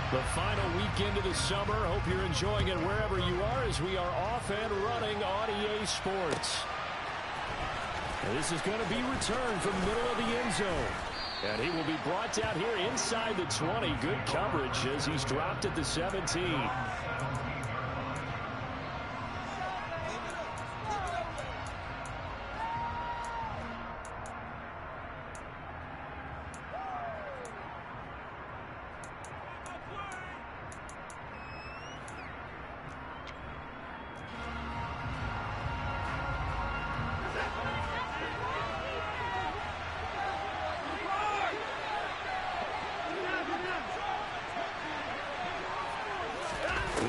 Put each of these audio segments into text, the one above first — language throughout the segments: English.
The final weekend of the summer. Hope you're enjoying it wherever you are as we are off and running on EA Sports. This is going to be returned from the middle of the end zone. And he will be brought down here inside the 20. Good coverage as he's dropped at the 17.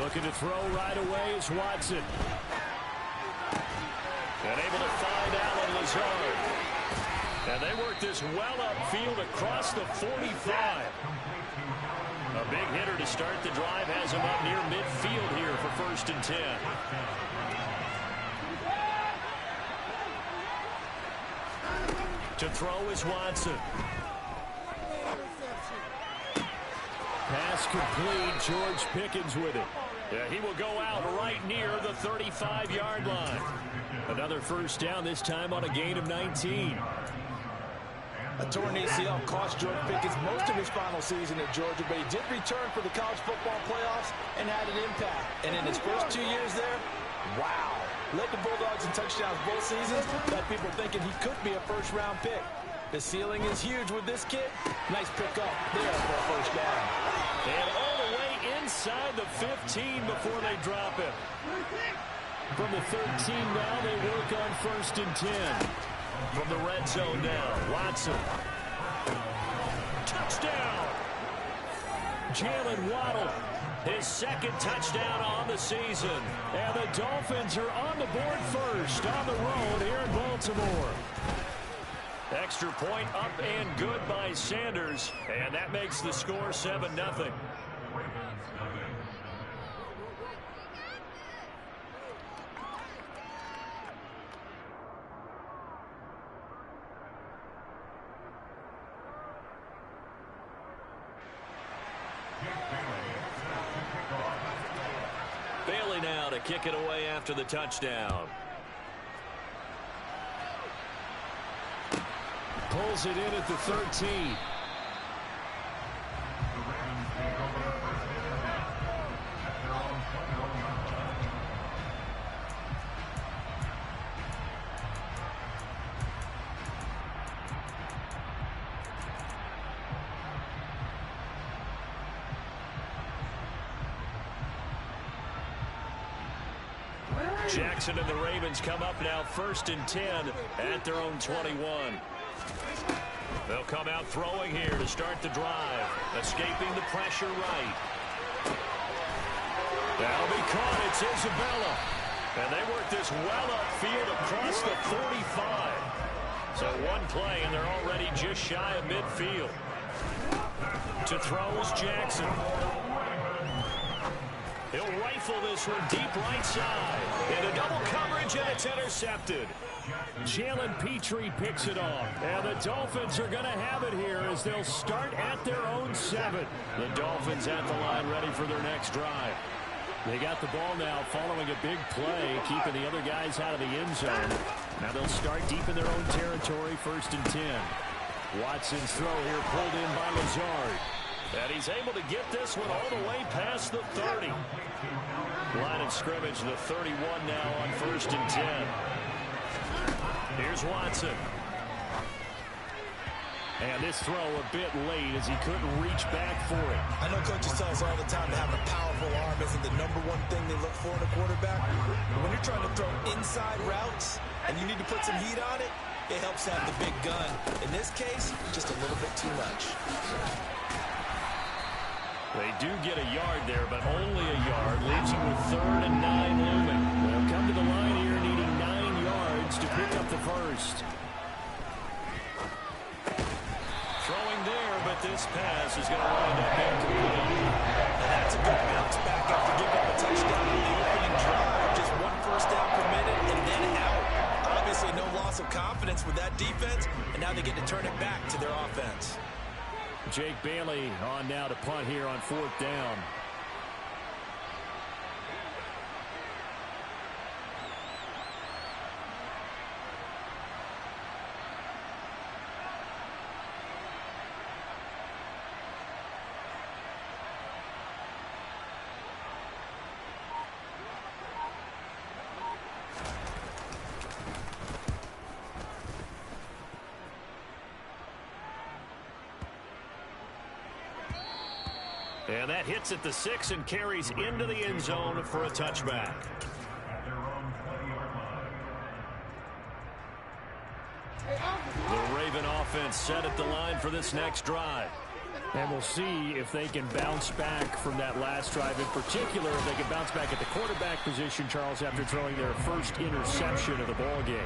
Looking to throw right away is Watson. And able to find Allen Lazard. And they work this well upfield across the 45. A big hitter to start the drive has him up near midfield here for 1st and 10. To throw is Watson. Pass complete. George Pickens with it. Yeah, he will go out right near the 35-yard line. Another first down, this time on a gain of 19. A torn ACL cost George Pickens most of his final season at Georgia, but he did return for the college football playoffs and had an impact. And in his first 2 years there, wow. Led the Bulldogs in touchdowns both seasons. Got people thinking he could be a first-round pick. The ceiling is huge with this kid. Nice pickup there for a first down. And all the way inside the 15 before they drop him. From the 13 now, they work on 1st and 10. From the red zone now, Watson. Touchdown! Jalen Waddle, his 2nd touchdown on the season. And the Dolphins are on the board first on the road here in Baltimore. Extra point up and good by Sanders. And that makes the score 7-0. Bailey now to kick it away after the touchdown. Pulls it in at the 13. Jackson and the Ravens come up now 1st and 10 at their own 21. They'll come out throwing here to start the drive. Escaping the pressure right. That'll be caught. It's Isabella. And they work this well upfield across the 45. So one play, and they're already just shy of midfield. To throw is Jackson. He'll rifle this one deep right side. And a double coverage, and it's intercepted. Jalen Petrie picks it off. And the Dolphins are going to have it here as they'll start at their own 7. The Dolphins at the line ready for their next drive. They got the ball now following a big play, keeping the other guys out of the end zone. Now they'll start deep in their own territory, 1st and 10. Watson's throw here pulled in by Lazard. And he's able to get this one all the way past the 30. Line of scrimmage, the 31 now on 1st and 10. Here's Watson. And this throw a bit late as he couldn't reach back for it. I know coaches tell us all the time that having a powerful arm isn't the #1 thing they look for in a quarterback. But when you're trying to throw inside routes and you need to put some heat on it, it helps have the big gun. In this case, just a little bit too much. They do get a yard there, but only a yard. Leaves them with 3rd and 9 looming. They'll come to the line here needing 9 yards to pick up the first. Throwing there, but this pass is going to wind up incomplete. That's a good bounce back after giving up a touchdown in the opening drive. Just 1 first down permitted and then out. Obviously no loss of confidence with that defense, and now they get to turn it back to their offense. Jake Bailey on now to punt here on 4th down. And that hits at the 6 and carries into the end zone for a touchback. The Raven offense set at the line for this next drive. And we'll see if they can bounce back from that last drive. In particular, if they can bounce back at the quarterback position, Charles, after throwing their first interception of the ball game.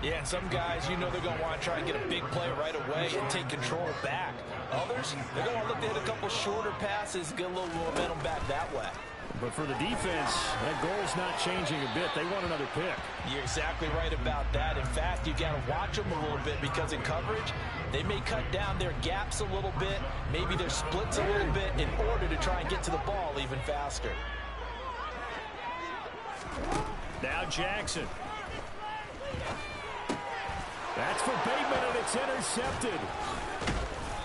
Yeah, and some guys, you know they're going to want to try and get a big play right away and take control back. Others, they're going to want to look to hit a couple shorter passes, get a little momentum back that way. But for the defense, that goal's not changing a bit. They want another pick. You're exactly right about that. In fact, you got to watch them a little bit because in coverage, they may cut down their gaps a little bit, maybe their splits a little bit in order to try and get to the ball even faster. Now Jackson. That's for Bateman, and it's intercepted.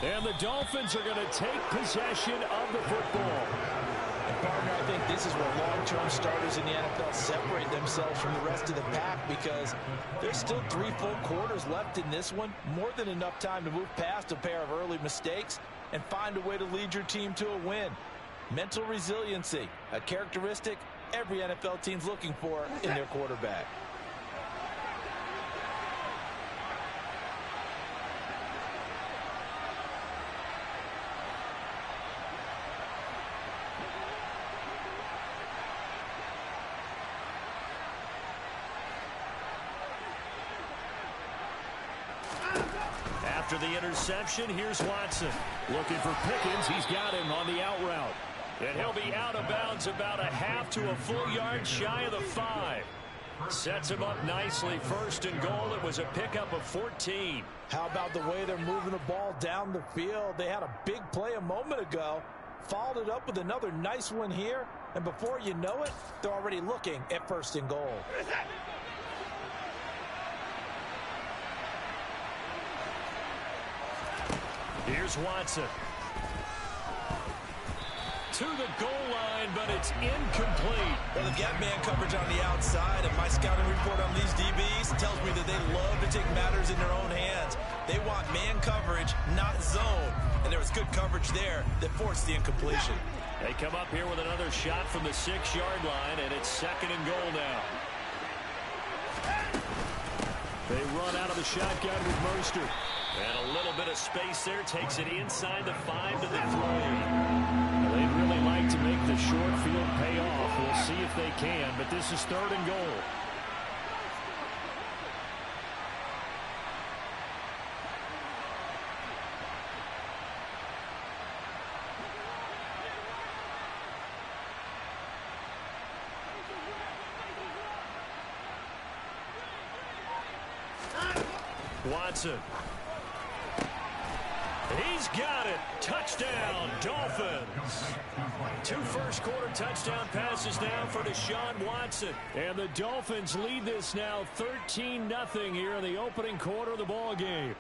And the Dolphins are going to take possession of the football. And partner, I think this is where long-term starters in the NFL separate themselves from the rest of the pack because there's still 3 full quarters left in this one. More than enough time to move past a pair of early mistakes and find a way to lead your team to a win. Mental resiliency, a characteristic every NFL team's looking for in their quarterback. After the interception, here's Watson. Looking for Pickens. He's got him on the out route. And he'll be out of bounds about a half to a full yard shy of the 5. Sets him up nicely. 1st and goal. It was a pickup of 14. How about the way they're moving the ball down the field? They had a big play a moment ago. Followed it up with another nice one here. And before you know it, they're already looking at 1st and goal. Here's Watson. To the goal line, but it's incomplete. Well, they've got man coverage on the outside, and my scouting report on these DBs tells me that they love to take matters in their own hands. They want man coverage, not zone. And there was good coverage there that forced the incompletion. They come up here with another shot from the 6-yard line, and it's 2nd and goal now. They run out of the shotgun with Mostert. And a little bit of space there takes it inside the 5 to the 3. They'd really like to make the short field pay off. We'll see if they can, but this is 3rd and goal. Watson. He's got it. Touchdown, Dolphins. 2 first-quarter touchdown passes now for Deshaun Watson. And the Dolphins lead this now 13-0 here in the opening quarter of the ball game.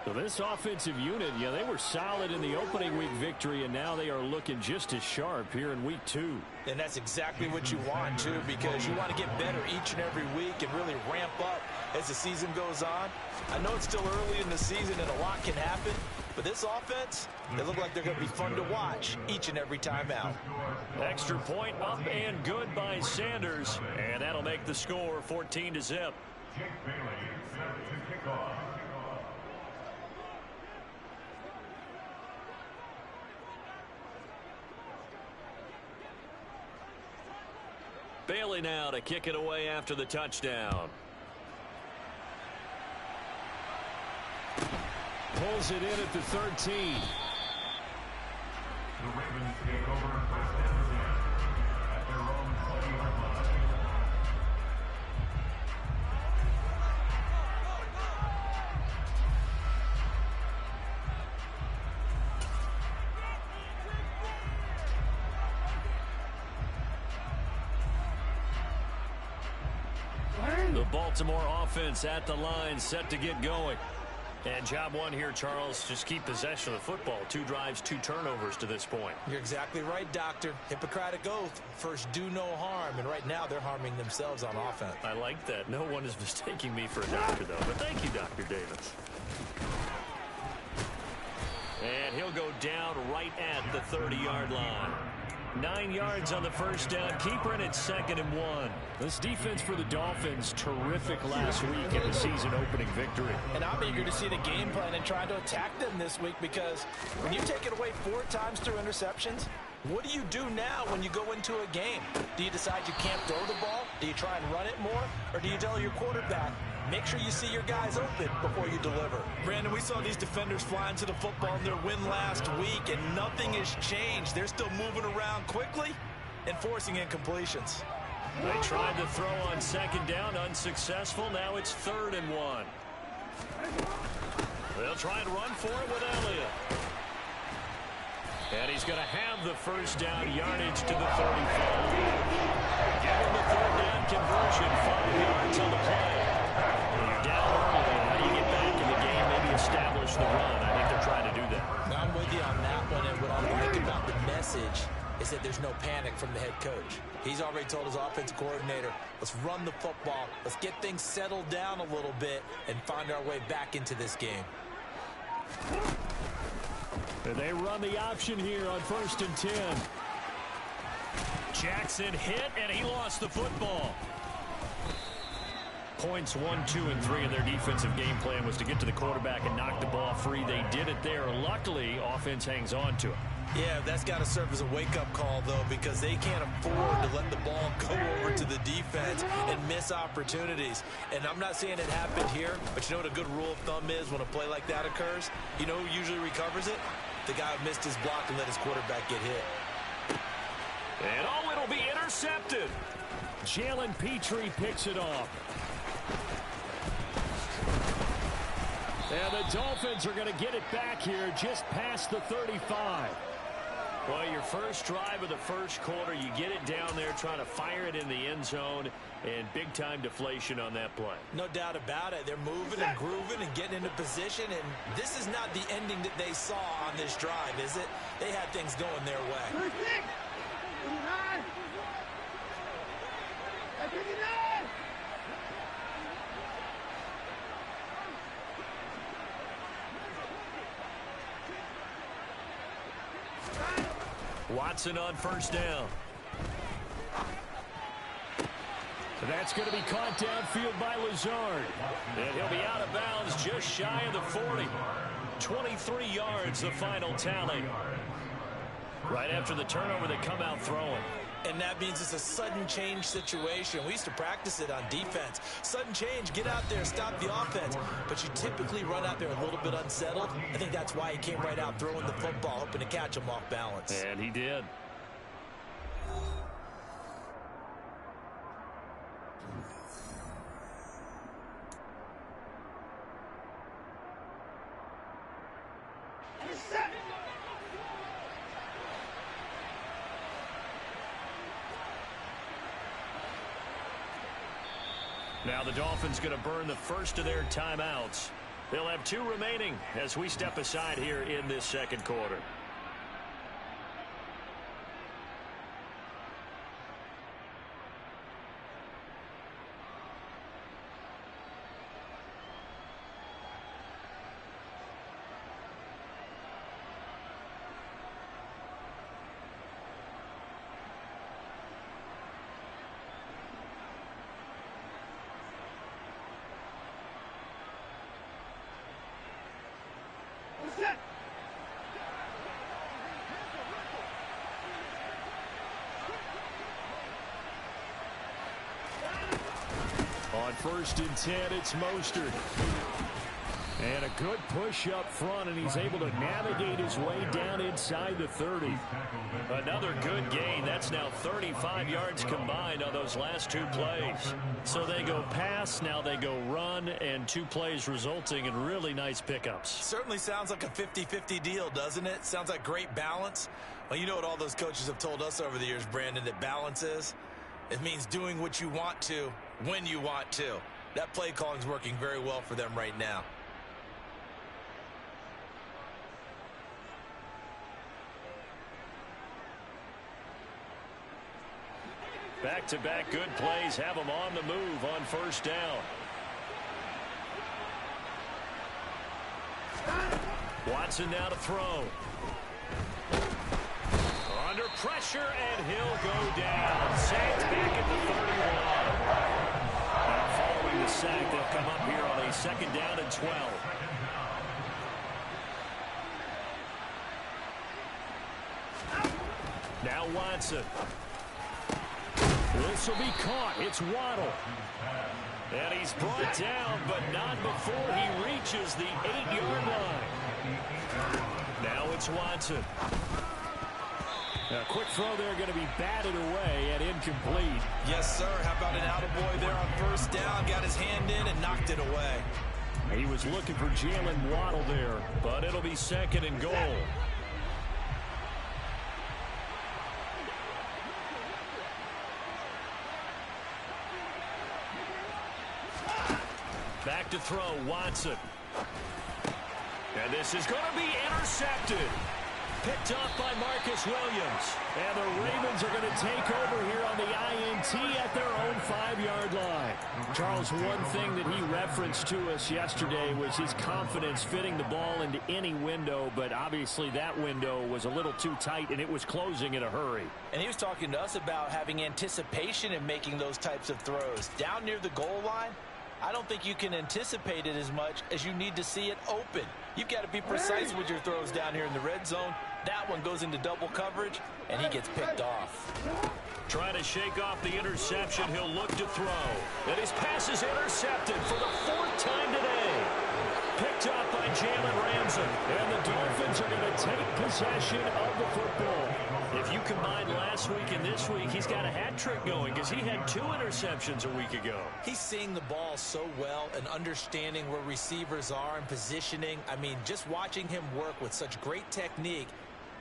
So this offensive unit, yeah, they were solid in the opening week victory, and now they are looking just as sharp here in week 2. And that's exactly what you want, too, because you want to get better each and every week and really ramp up as the season goes on. I know it's still early in the season and a lot can happen, but this offense, they look like they're going to be fun to watch each and every time out. Extra point up and good by Sanders, and that'll make the score 14-0. Bailey now to kick it away after the touchdown. Pulls it in at the 13. The Ravens take over 1st and 10 at their own 20-yard line. The Baltimore offense at the line, set to get going. And job one here, Charles, just keep possession of the football. 2 drives, 2 turnovers to this point. You're exactly right, Doctor. Hippocratic oath. First, do no harm. And right now, they're harming themselves on offense. I like that. No one is mistaking me for a doctor, though. But thank you, Dr. Davis. And he'll go down right at the 30-yard line. 9 yards on the first down. Keeper in at 2nd and 1. This defense for the Dolphins, terrific last week in the season opening victory. And I'm eager to see the game plan and try to attack them this week, because when you take it away 4 times through interceptions, what do you do now when you go into a game? Do you decide you can't throw the ball? Do you try and run it more? Or do you tell your quarterback, make sure you see your guys open before you deliver? Brandon, we saw these defenders fly into the football in their win last week, and nothing has changed. They're still moving around quickly and forcing incompletions. They tried to throw on 2nd down, unsuccessful. Now it's 3rd and 1. They'll try and run for it with Elliott. And he's going to have the first down, yardage to the 35. Getting the 3rd down conversion, 5 yards on the play. You're down early. How do you get back in the game, maybe establish the run? I think they're trying to do that. Now, I'm with you on that one, and what I like about the message is that there's no panic from the head coach. He's already told his offensive coordinator, let's run the football, let's get things settled down a little bit and find our way back into this game. And they run the option here on 1st and 10. Jackson hit, and he lost the football. Points 1, 2, and 3 in their defensive game plan was to get to the quarterback and knock the ball free. They did it there. Luckily, offense hangs on to it. Yeah, that's got to serve as a wake-up call, though, because they can't afford to let the ball go over to the defense and miss opportunities. And I'm not saying it happened here, but you know what a good rule of thumb is when a play like that occurs? You know who usually recovers it? The guy who missed his block and let his quarterback get hit. And oh, it'll be intercepted. Jalen Petrie picks it off. And the Dolphins are going to get it back here just past the 35. Well, your first drive of the first quarter, you get it down there, trying to fire it in the end zone, and big-time deflation on that play. No doubt about it. They're moving and grooving and getting into position, and this is not the ending that they saw on this drive, is it? They had things going their way. Watson on 1st down. That's going to be caught downfield by Lazard. And he'll be out of bounds just shy of the 40. 23 yards, the final tally. Right after the turnover, they come out throwing. And that means it's a sudden change situation. We used to practice it on defense. Sudden change, get out there, stop the offense. But you typically run out there a little bit unsettled. I think that's why he came right out throwing the football, hoping to catch him off balance. And he did. Now the Dolphins going to burn the first of their timeouts. They'll have 2 remaining as we step aside here in this second quarter. On 1st and 10, it's Mostert. And a good push up front, and he's able to navigate his way down inside the 30. Another good gain. That's now 35 yards combined on those last 2 plays. So they go pass, now they go run, and 2 plays resulting in really nice pickups. Certainly sounds like a 50-50 deal, doesn't it? Sounds like great balance. Well, you know what all those coaches have told us over the years, Brandon, that balance is? It means doing what you want to, when you want to. That play calling is working very well for them right now. Back-to-back good plays have them on the move on first down. Watson now to throw. Under pressure, and he'll go down. Sacked back at the 31. Now following the sack, they'll come up here on a 2nd down and 12. Now Watson. This will be caught. It's Waddle. And he's brought down, but not before he reaches the 8-yard line. Now it's Watson. A quick throw there going to be batted away and incomplete. Yes, sir. How about an attaboy there on first down? Got his hand in and knocked it away. He was looking for Jalen Waddle there, but it'll be 2nd and goal. Back to throw, Watson. And this is going to be intercepted. Picked up by Marcus Williams. And the Ravens are going to take over here on the INT at their own 5-yard line. Charles, one thing that he referenced to us yesterday was his confidence fitting the ball into any window, but obviously that window was a little too tight, and it was closing in a hurry. And he was talking to us about having anticipation in making those types of throws. Down near the goal line, I don't think you can anticipate it as much as you need to see it open. You've got to be precise with your throws down here in the red zone. That one goes into double coverage, and he gets picked off. Trying to shake off the interception, he'll look to throw. And his pass is intercepted for the 4th time today. Picked up by Jalen Ramsey. And the Dolphins are going to take possession of the football. If you combine last week and this week, he's got a hat trick going because he had 2 interceptions a week ago. He's seeing the ball so well and understanding where receivers are and positioning. I mean, just watching him work with such great technique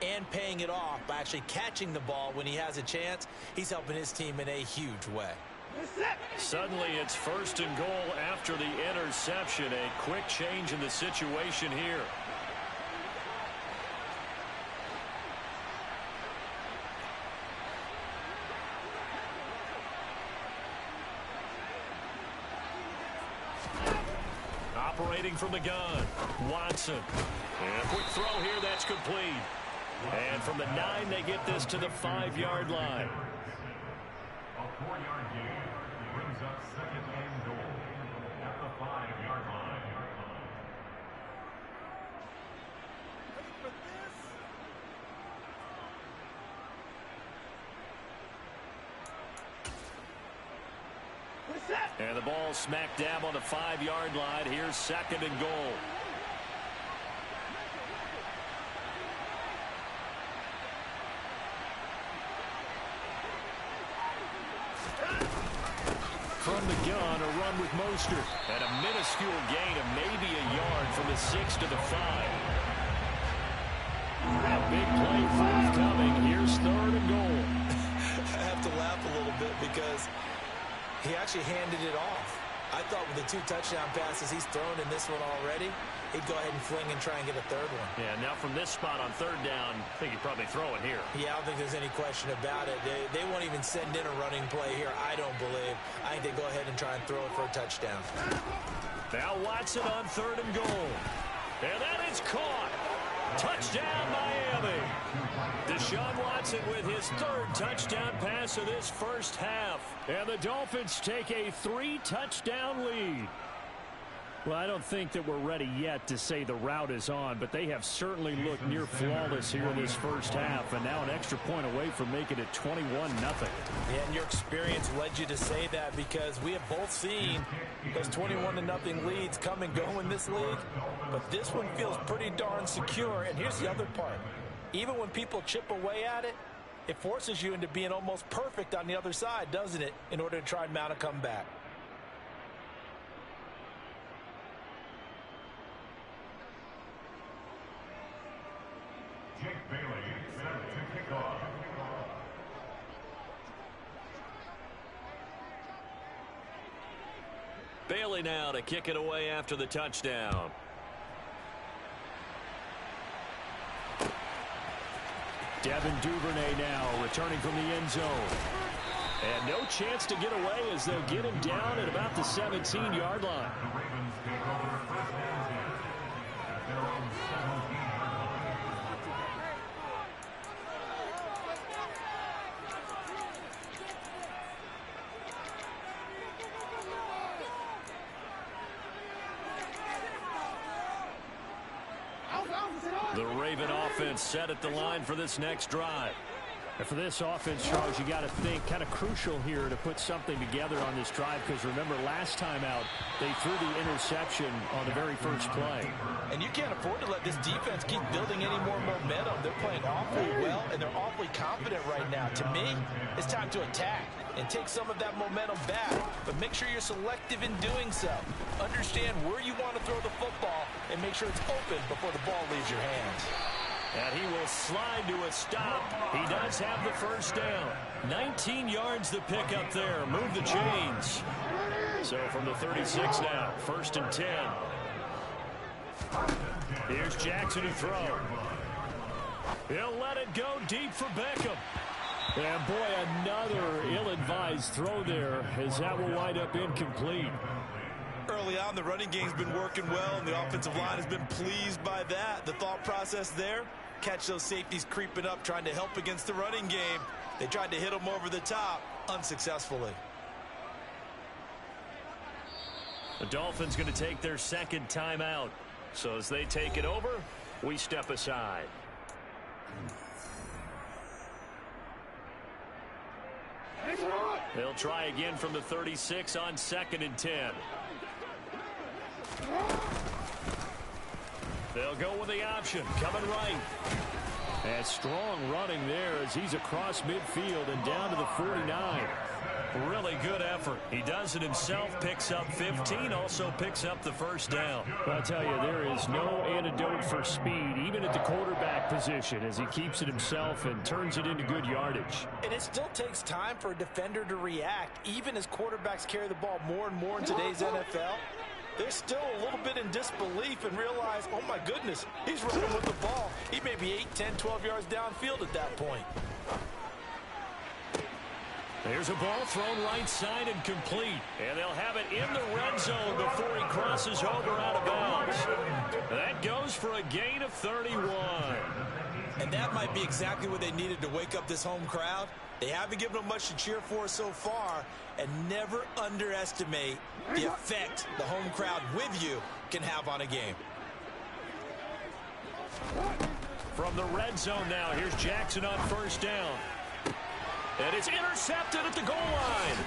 and paying it off by actually catching the ball when he has a chance, he's helping his team in a huge way. Suddenly it's 1st and goal after the interception. A quick change in the situation here. Operating from the gun, Watson. And a quick throw here, that's complete. And from the 9, they get this to the 5-yard line. A 4-yard gain brings up 2nd and goal at the 5-yard line. And the ball smack dab on the 5-yard line. Here's 2nd and goal. From the gun, a run with Mostert. And a minuscule gain of maybe a yard from the 6 to the 5. A big play forthcoming. Here's 3rd and goal. I have to laugh a little bit because he actually handed it off. I thought with the 2 touchdown passes he's thrown in this one already, he'd go ahead and fling and try and get a 3rd one. Yeah, now from this spot on 3rd down, I think he'd probably throw it here. Yeah, I don't think there's any question about it. They won't even send in a running play here, I don't believe. I think they go ahead and try and throw it for a touchdown. Now Watson on 3rd and goal. And that is caught. Touchdown, Miami. Deshaun Watson with his 3rd touchdown pass of this first half. And the Dolphins take a 3-touchdown lead. Well, I don't think that we're ready yet to say the route is on, but they have certainly looked near flawless here in this first half, and now an extra point away from making it 21-0. Yeah, and your experience led you to say that because we have both seen those 21-0 leads come and go in this league, but this one feels pretty darn secure. And here's the other part. Even when people chip away at it, it forces you into being almost perfect on the other side, doesn't it, in order to try and mount a comeback. Jake Bailey set to kick off. Gurley now to kick it away after the touchdown. Devin Duvernay now returning from the end zone. And no chance to get away as they'll get him down at about the 17-yard line. The Ravens take over first and 10 at their own 17-yard line. The Raven offense set at the line for this next drive. And for this offense, Charles, you got to think kind of crucial here to put something together on this drive, because remember last time out they threw the interception on the very first play. And you can't afford to let this defense keep building any more momentum. They're playing awfully well, and they're awfully confident right now. To me, it's time to attack and take some of that momentum back, but make sure you're selective in doing so. Understand where you want to throw the football and make sure it's open before the ball leaves your hands. And he will slide to a stop. He does have the first down. 19 yards the pick up there. Move the chains. So from the 36 now, 1st and 10. Here's Jackson to throw. He'll let it go deep for Beckham. And boy, another ill-advised throw there, as that will wind up incomplete. Early on, the running game's been working well, and the offensive line has been pleased by that. The thought process there, catch those safeties creeping up, trying to help against the running game. They tried to hit them over the top, unsuccessfully. The Dolphins going to take their second timeout. So as they take it over, we step aside. They'll try again from the 36 on 2nd and 10. They'll go with the option, coming right. And strong running there as he's across midfield and down to the 49. Really good effort. He does it himself, picks up 15, also picks up the first down. But I'll tell you, there is no antidote for speed, even at the quarterback position, as he keeps it himself and turns it into good yardage. And it still takes time for a defender to react, even as quarterbacks carry the ball more and more in today's NFL. They're still a little bit in disbelief and realize, oh my goodness, he's running with the ball. He may be 8, 10, 12 yards downfield at that point. There's a ball thrown right side and complete. And they'll have it in the red zone before he crosses over out of bounds. That goes for a gain of 31. And that might be exactly what they needed to wake up this home crowd. They haven't given them much to cheer for so far, and never underestimate the effect the home crowd with you can have on a game. From the red zone now, here's Jackson on first down. And it's intercepted at the goal line.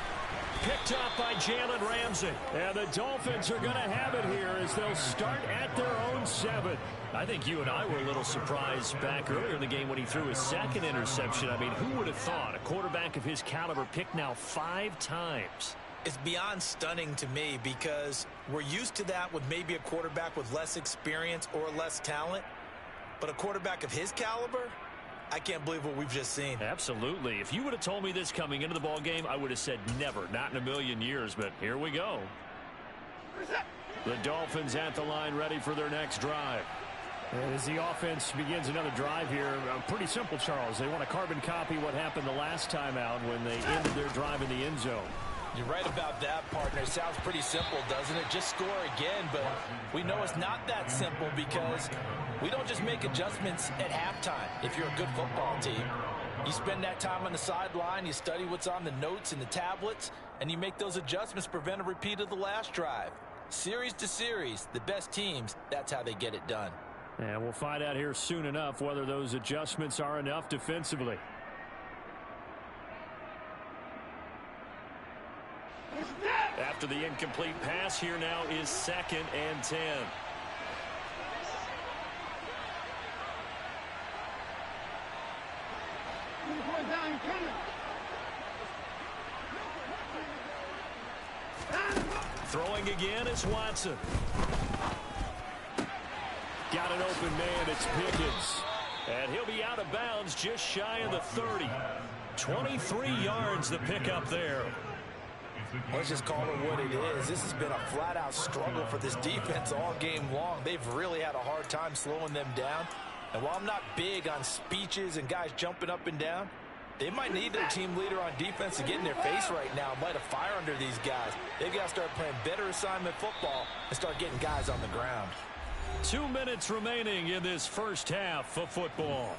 Picked up by Jalen Ramsey. And the Dolphins are going to have it here as they'll start at their own 7. I think you and I were a little surprised back earlier in the game when he threw his second interception. I mean, who would have thought a quarterback of his caliber picked now 5 times? It's beyond stunning to me because we're used to that with maybe a quarterback with less experience or less talent. But a quarterback of his caliber, I can't believe what we've just seen. Absolutely. If you would have told me this coming into the ball game, I would have said never, not in a million years. But here we go. The Dolphins at the line, ready for their next drive. And as the offense begins another drive here, pretty simple, Charles. They want to carbon copy what happened the last time out when they ended their drive in the end zone. You're right about that, partner. It sounds pretty simple, doesn't it? Just score again, but we know it's not that simple because we don't just make adjustments at halftime if you're a good football team. You spend that time on the sideline, you study what's on the notes and the tablets, and you make those adjustments to prevent a repeat of the last drive. Series to series, the best teams, that's how they get it done. And we'll find out here soon enough whether those adjustments are enough defensively. After the incomplete pass, here now is 2nd and 10. Throwing again is Watson. Got an open man, it's Pickens. And he'll be out of bounds just shy of the 30. 23 yards the pickup there. Let's just call it what it is. This has been a flat-out struggle for this defense all game long. They've really had a hard time slowing them down. And while I'm not big on speeches and guys jumping up and down, they might need their team leader on defense to get in their face right now and light a fire under these guys. They've got to start playing better assignment football and start getting guys on the ground. 2 minutes remaining in this first half of football.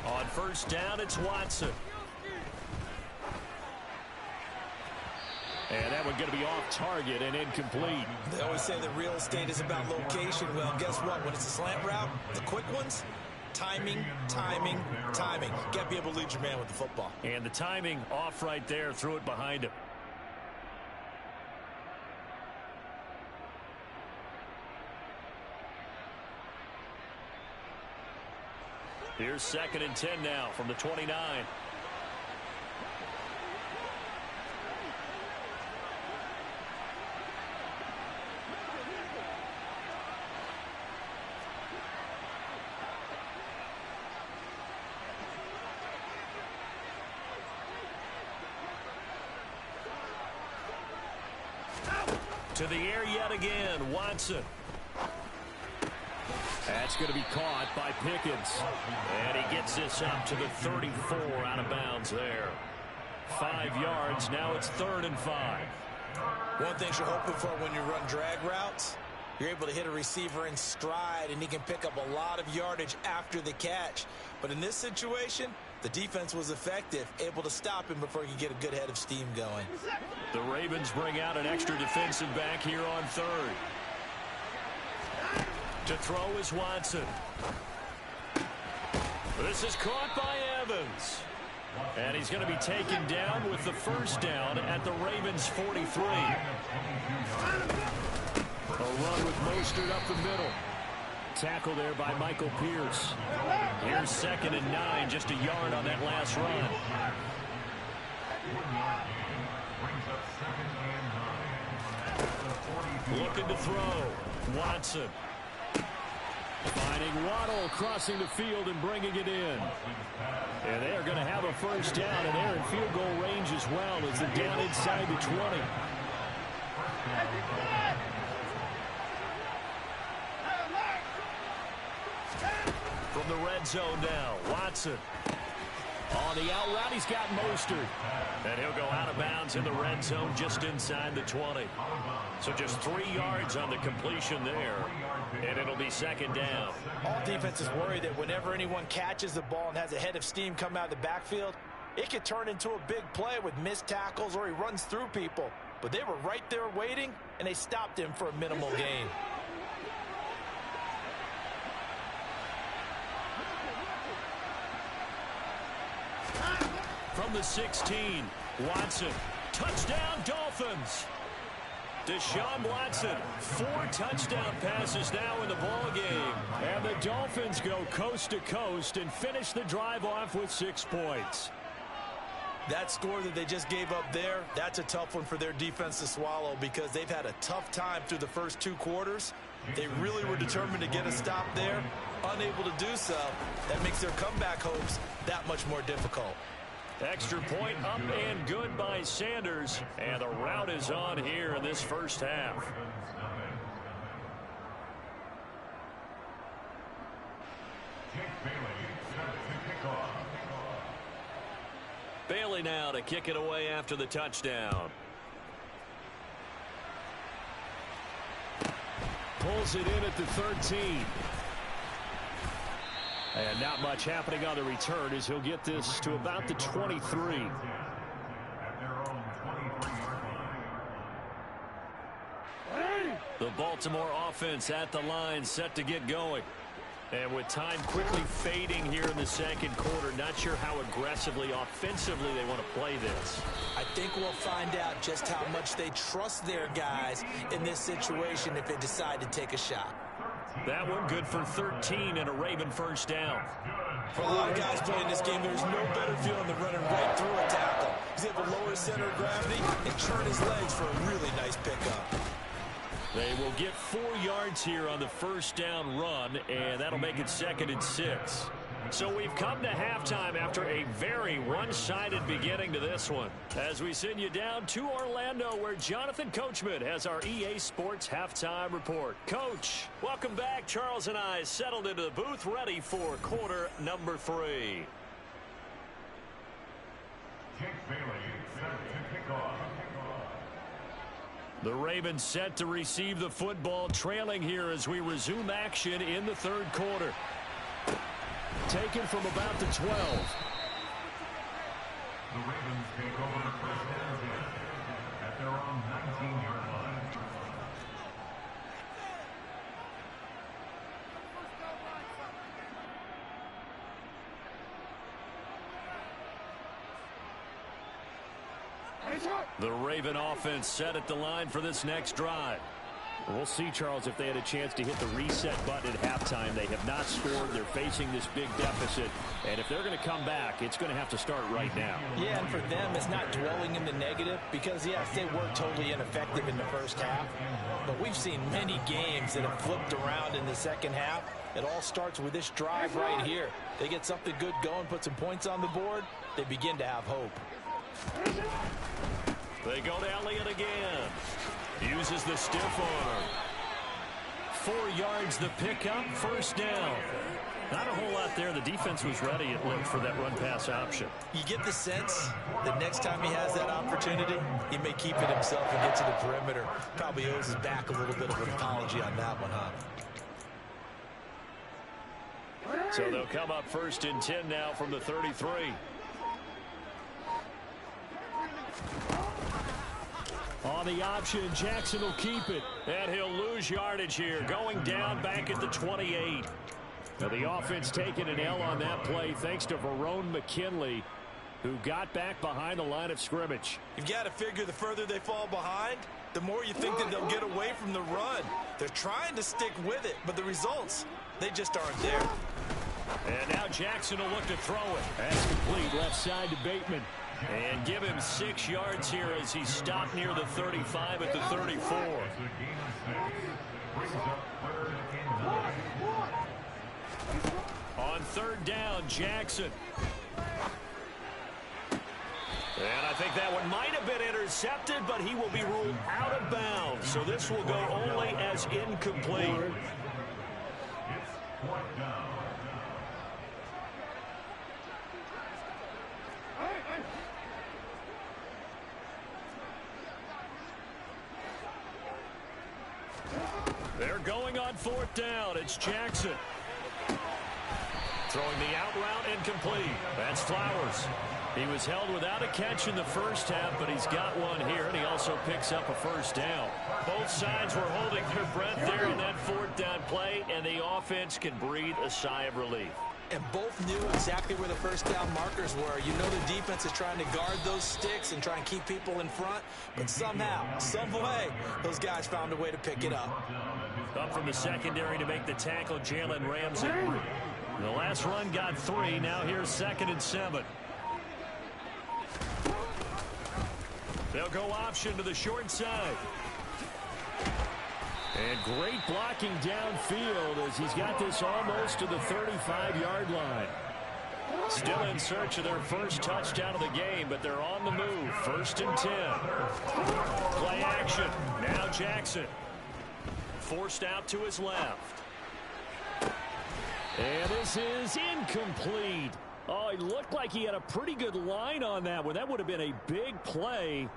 On first down, it's Watson. And that one going to be off target and incomplete. They always say that real estate is about location. Well, guess what? When it's a slant route, the quick ones, timing, timing, timing. You got to be able to lead your man with the football. And the timing off right there. Threw it behind him. Here's 2nd and 10 now from the 29. To the air yet again, Watson. That's going to be caught by Pickens. And he gets this up to the 34 out of bounds there. 5 yards. Now it's 3rd and 5. One thing you're hoping for when you run drag routes, you're able to hit a receiver in stride, and he can pick up a lot of yardage after the catch. But in this situation, the defense was effective, able to stop him before he could get a good head of steam going. The Ravens bring out an extra defensive back here on 3rd. To throw is Watson. This is caught by Evans. And he's going to be taken down with the first down at the Ravens 43. A run with Mostert up the middle. Tackle there by Michael Pierce. Here's 2nd and 9, just a yard on that last run. Looking to throw. Watson. Finding Waddle crossing the field and bringing it in. And they are going to have a first down, and they're in field goal range as well as they're down inside the 20. From the red zone now, Watson. On the out route, he's got Mostert. And he'll go out of bounds in the red zone just inside the 20. So just 3 yards on the completion there. And it'll be 2nd down. All defenses worry that whenever anyone catches the ball and has a head of steam come out of the backfield, it could turn into a big play with missed tackles or he runs through people. But they were right there waiting, and they stopped him for a minimal gain. From the 16, Watson. Touchdown, Dolphins. Deshaun Watson, 4 touchdown passes now in the ballgame. And the Dolphins go coast to coast and finish the drive off with 6 points. That score that they just gave up there, that's a tough one for their defense to swallow because they've had a tough time through the first 2 quarters. They really were determined to get a stop there, unable to do so. That makes their comeback hopes that much more difficult. Extra point up and good by Sanders. And the route is on here in this first half. Bailey now to kick it away after the touchdown. Pulls it in at the 13. And not much happening on the return as he'll get this to about the 23. The Baltimore offense at the line set to get going. And with time quickly fading here in the second quarter, not sure how aggressively, offensively they want to play this. I think we'll find out just how much they trust their guys in this situation if they decide to take a shot. That one good for 13 and a Raven first down. For a lot of guys playing this game, there's no better feeling than running right through a tackle. He's able to lower his center of gravity and turn his legs for a really nice pickup. They will get 4 yards here on the first down run, and that'll make it 2nd and 6. So we've come to halftime after a very one-sided beginning to this one. As we send you down to Orlando, where Jonathan Coachman has our EA Sports halftime report. Coach, welcome back. Charles and I settled into the booth, ready for quarter number 3. Jake Bailey set to kick off. The Ravens set to receive the football, trailing here as we resume action in the third quarter. Taken from about the 12. The Ravens take over first and 10 at their own 19-yard line. The Raven offense set at the line for this next drive. We'll see, Charles, if they had a chance to hit the reset button at halftime. They have not scored. They're facing this big deficit. And if they're going to come back, it's going to have to start right now. Yeah, and for them, it's not dwelling in the negative because, yes, they were totally ineffective in the first half. But we've seen many games that have flipped around in the second half. It all starts with this drive right here. They get something good going, put some points on the board, they begin to have hope. They go to Elliott again. Uses the stiff arm. 4 yards the pickup, first down. Not a whole lot there. The defense was ready, it looked, for that run-pass option. You get the sense that next time he has that opportunity, he may keep it himself and get to the perimeter. Probably owes his back a little bit of an apology on that one, huh? So they'll come up 1st and 10 now from the 33. On the option, Jackson will keep it. And he'll lose yardage here, going down back at the 28. Now the offense taking an L on that play thanks to Verone McKinley, who got back behind the line of scrimmage. You've got to figure the further they fall behind, the more you think that they'll get away from the run. They're trying to stick with it, but the results, they just aren't there. And now Jackson will look to throw it. That's complete, left side to Bateman. And give him 6 yards here as he stopped near the 35 at the 34. On 3rd down, Jackson. And I think that one might have been intercepted, but he will be ruled out of bounds. So this will go only as incomplete. It's 4th down. They're going on 4th down. It's Jackson. Throwing the out route incomplete. That's Flowers. He was held without a catch in the first half, but he's got one here, and he also picks up a first down. Both sides were holding their breath there in that 4th down play, and the offense can breathe a sigh of relief. And both knew exactly where the first down markers were. You know the defense is trying to guard those sticks and try and keep people in front. But somehow, some way, those guys found a way to pick it up. Up from the secondary to make the tackle, Jalen Ramsey. The last run got 3. Now here's 2nd and 7. They'll go option to the short side. And great blocking downfield as he's got this almost to the 35-yard line. Still in search of their first touchdown of the game, but they're on the move. 1st and 10. Play action. Now Jackson. Forced out to his left. And this is incomplete. Oh, it looked like he had a pretty good line on that one. That would have been a big play,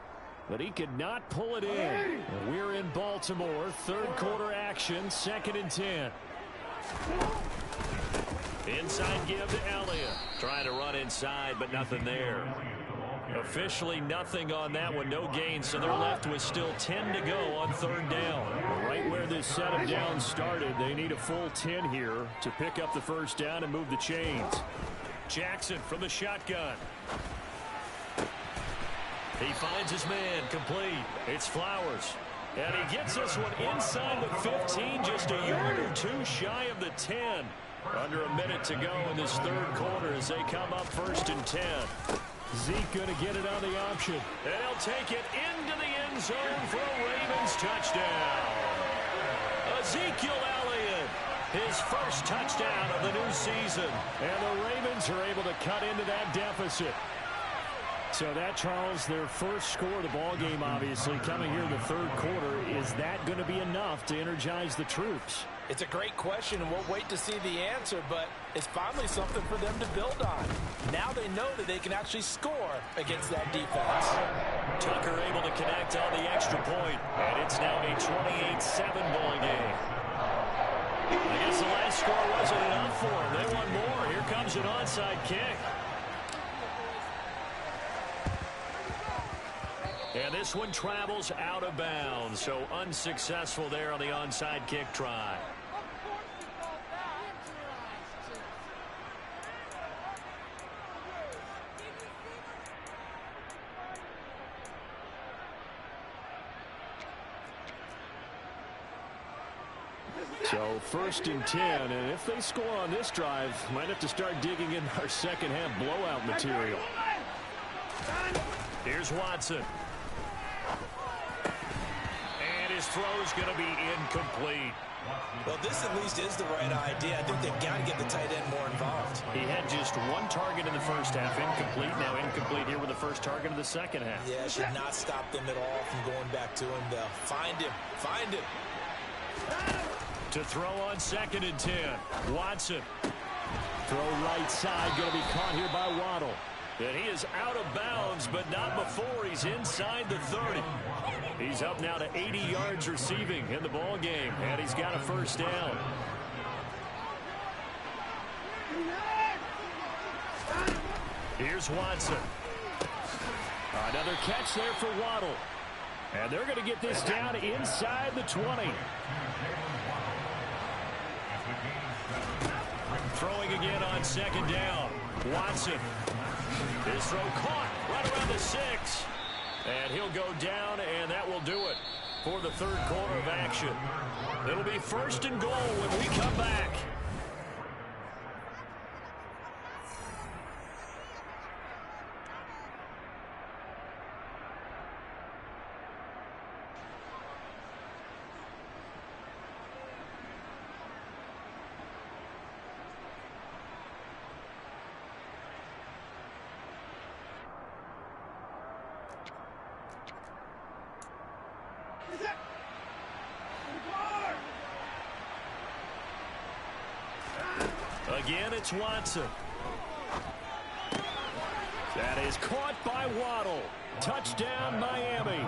but he could not pull it in. We're in Baltimore. 3rd quarter action. 2nd and 10. Inside give to Elliott. Trying to run inside, but nothing there. Officially nothing on that one, no gain, so they're left with still 10 to go on third down. Right where this set of downs started, they need a full 10 here to pick up the first down and move the chains. Jackson from the shotgun. He finds his man, complete. It's Flowers. And he gets this one inside the 15, just a yard or two shy of the 10. Under a minute to go in this third quarter as they come up 1st and 10. Zeke going to get it on the option. And he'll take it into the end zone for a Ravens touchdown. Ezekiel Elliott, his first touchdown of the new season. And the Ravens are able to cut into that deficit. So that, Charles, their first score of the ball game, obviously, coming here in the third quarter. Is that going to be enough to energize the troops? It's a great question, and we'll wait to see the answer, but it's finally something for them to build on. Now they know that they can actually score against that defense. Tucker able to connect on the extra point, and it's now a 28-7 ball game. I guess the last score wasn't enough for them. They want more. Here comes an onside kick. And this one travels out of bounds, so unsuccessful there on the onside kick try. So 1st and 10, and if they score on this drive, might have to start digging in our second half blowout material. Here's Watson. His throw's going to be incomplete. Well, this at least is the right idea. I think they've got to get the tight end more involved. He had just one target in the first half, incomplete. Now incomplete here with the first target of the second half. Yeah, should not stop them at all from going back to him. They'll find him. Find him. To throw on 2nd and 10. Watson. Throw right side, going to be caught here by Waddle. And he is out of bounds, but not before he's inside the 30. He's up now to 80 yards receiving in the ball game, and he's got a first down. Here's Watson. Another catch there for Waddle. And they're going to get this down inside the 20. Throwing again on 2nd down. Watson. His throw caught right around the 6. And he'll go down, and that will do it for the third quarter of action. It'll be 1st and goal when we come back. Again, it's Watson. That is caught by Waddle. Touchdown, Miami.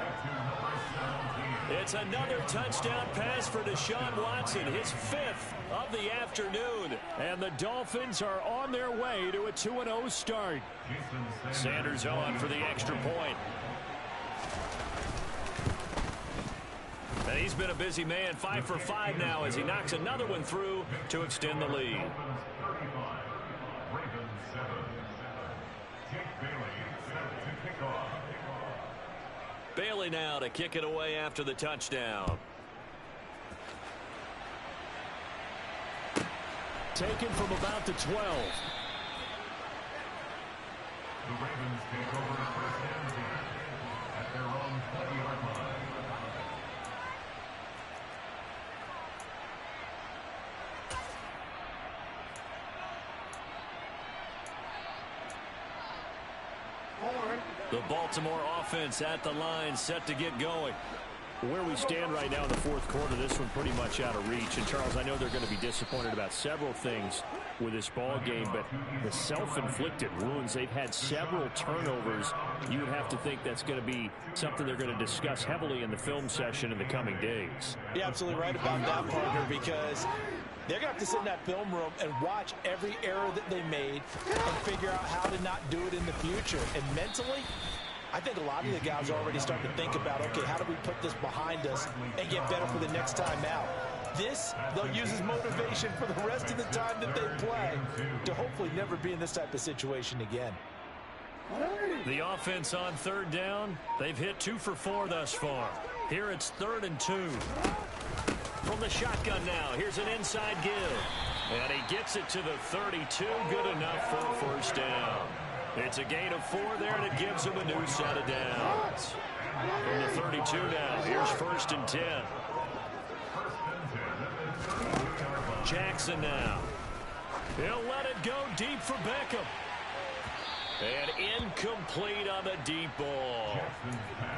It's another touchdown pass for Deshaun Watson, his 5th of the afternoon. And the Dolphins are on their way to a 2-0 start. Sanders on for the extra point. And he's been a busy man, 5 for 5 now as he knocks another one through to extend the lead. Bailey now to kick it away after the touchdown. Taken from about the 12. The Ravens take over first and 10 at their own 20-yard line. The Baltimore offense at the line, set to get going. Where we stand right now in the fourth quarter, this one pretty much out of reach. And, Charles, I know they're going to be disappointed about several things with this ball game, but the self-inflicted wounds, they've had several turnovers. You would have to think that's going to be something they're going to discuss heavily in the film session in the coming days. You're absolutely right about that, partner, because they're going to have to sit in that film room and watch every error that they made and figure out how to not do it in the future. And mentally, I think a lot of the guys are already starting to think about, okay, how do we put this behind us and get better for the next time out? This, they'll use as motivation for the rest of the time that they play to hopefully never be in this type of situation again. The offense on third down, they've hit 2 for 4 thus far. Here it's 3rd and 2. From the shotgun now, here's an inside give. And he gets it to the 32, good enough for a first down. It's a gain of 4 there, and it gives him a new set of downs. From the 32 now, here's 1st and 10. Jackson now. He'll let it go deep for Beckham. And incomplete on the deep ball.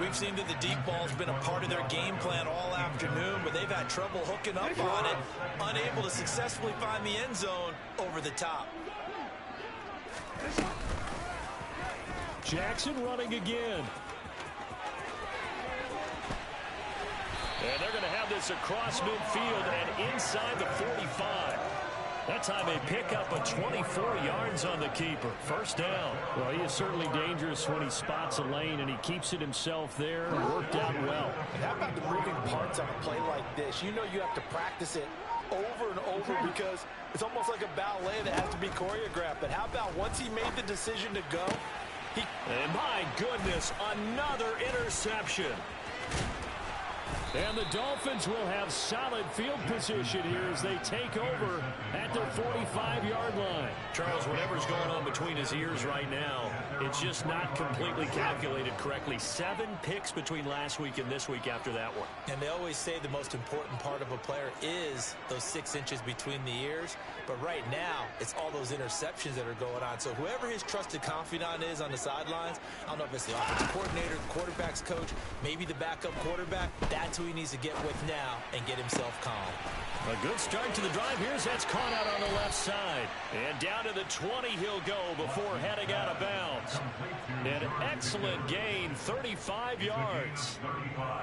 We've seen that the deep ball's been a part of their game plan all afternoon, but they've had trouble hooking up on it, unable to successfully find the end zone over the top. Jackson running again. And they're going to have this across midfield and inside the 45. That time they pick up a 24 yards on the keeper. First down. Well, he is certainly dangerous when he spots a lane, and he keeps it himself there. Worked out well. And how about the moving parts on a play like this? You know you have to practice it over and over because it's almost like a ballet that has to be choreographed. But how about once he made the decision to go, and my goodness, another interception. And the Dolphins will have solid field position here as they take over at their 45-yard line. Charles, whatever's going on between his ears right now, it's just not completely calculated correctly. 7 picks between last week and this week after that one. And they always say the most important part of a player is those 6 inches between the ears. But right now, it's all those interceptions that are going on. So whoever his trusted confidant is on the sidelines, I don't know if it's the offensive coordinator, the quarterback's coach, maybe the backup quarterback, that's who he needs to get with now and get himself calm. A good start to the drive. Here's that's caught out on the left side. And down to the 20 he'll go before heading out of bounds. An excellent gain, 35 yards.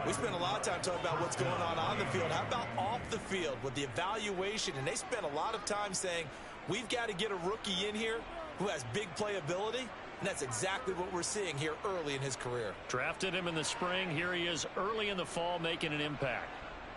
We spent a lot of time talking about what's going on the field. How about off the field with the evaluation? And they spent a lot of time saying, we've got to get a rookie in here who has big playability. And that's exactly what we're seeing here early in his career. Drafted him in the spring. Here he is early in the fall making an impact.